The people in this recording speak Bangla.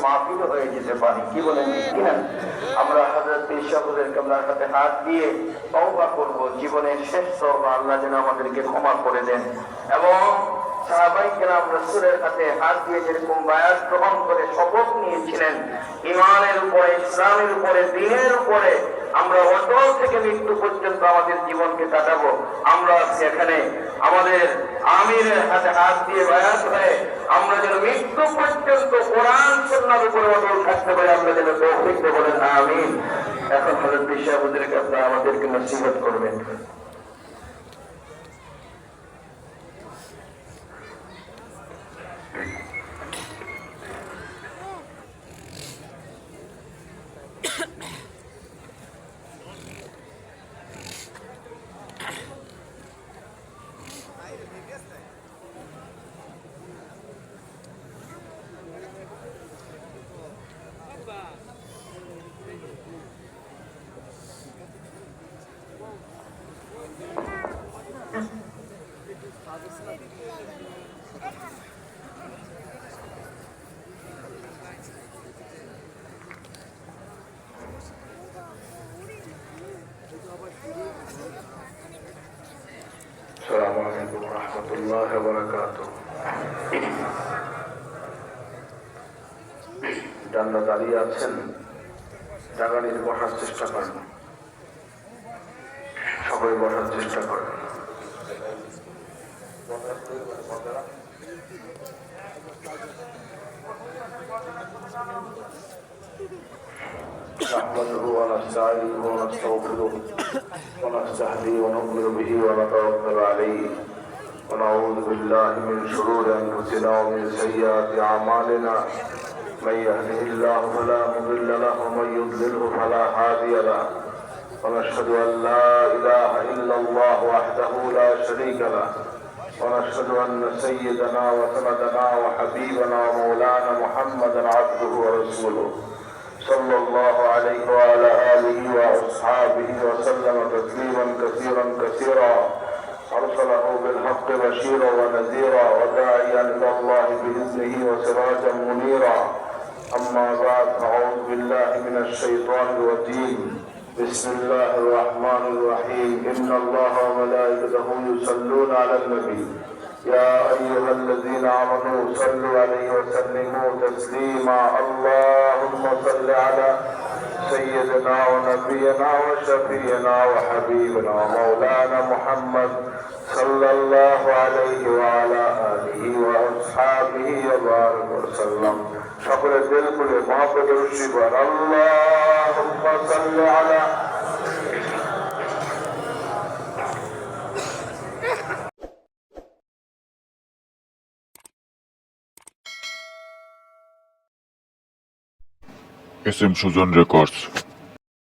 মাহফিল হয়ে যেতে পারি। কি বলেন ঠিক কিনা? আমরা হযরত পীর সাহেব হুজুর কেবলার হাতে হাত দিয়ে তওবা করব, জীবনের শেষ তওবা আল্লাহ যেন আমাদেরকে ক্ষমা করে দেন। এবং সাহাবায়ে কেরাম রাসূলের হাতে হাত দিয়ে যেরকম বায়াত গ্রহণ করে শপথ নিয়েছিলেন, ঈমানের উপরে, ইসলামের উপরে, দ্বীনের উপরে আমরা অটল থেকে মৃত্যু পর্যন্ত আমাদের জীবনকে কাটাবো। আমরা সেখানে আমাদের আমিরের হাতে হাত দিয়ে বায়াত হয়ে আমরা যেন মৃত্যু পর্যন্ত কোরআন সুন্নাহর উপরে অটল থাকতে পারি, আমরা যেন তৌফিক দেন, বলেন আমিন। এখন হযরত পীর সাহেব হুজুরকে আপনারা আমাদেরকে নসিহত করবেন। আসসালামু আলাইকুম ওয়া রাহমাতুল্লাহি ওয়া বারাকাতুহু। যারা দাঁড়িয়ে আছেন জায়গা নিয়ে বসার চেষ্টা করেন, সবাই বসার চেষ্টা করেন। نحمده ونستعينه ونستغفره ونستهديه ونؤمن به ونتوكل عليه ونعوذ بالله من شرور انفسنا ومن سيئات اعمالنا، من يهده الله فلا مضل له ومن يضلله فلا هادي له، ونشهد ان لا اله الا الله وحده لا شريك له، ونشهد ان سيدنا وسندنا وحبيبنا ومولانا محمدا عبده ورسوله صلى الله عليه وعلى آله وأصحابه وسلم تسليما كثيرا كثيرا، أرسله بالحق بشيرا ونذيرا وداعيا إلى الله بإذنه وسراجا منيرا. أما بعد، أعوذ بالله من الشيطان الرجيم. بسم الله الرحمن الرحيم. إن الله وملائكته يصلون على النبي يا أيها الذين آمنوا صلوا عليه وسلموا تسليما. اللهم صل على سيدنا ونبينا وشفينا وحبيبنا ومولانا محمد صلى الله عليه وعلى آله وأصحابه وبارك وسلم. সকল দিল খুলে মহব্বতের উশিবার আল্লাহুম্মা সাল্লি আলা SM সুজন রেকর্ডস।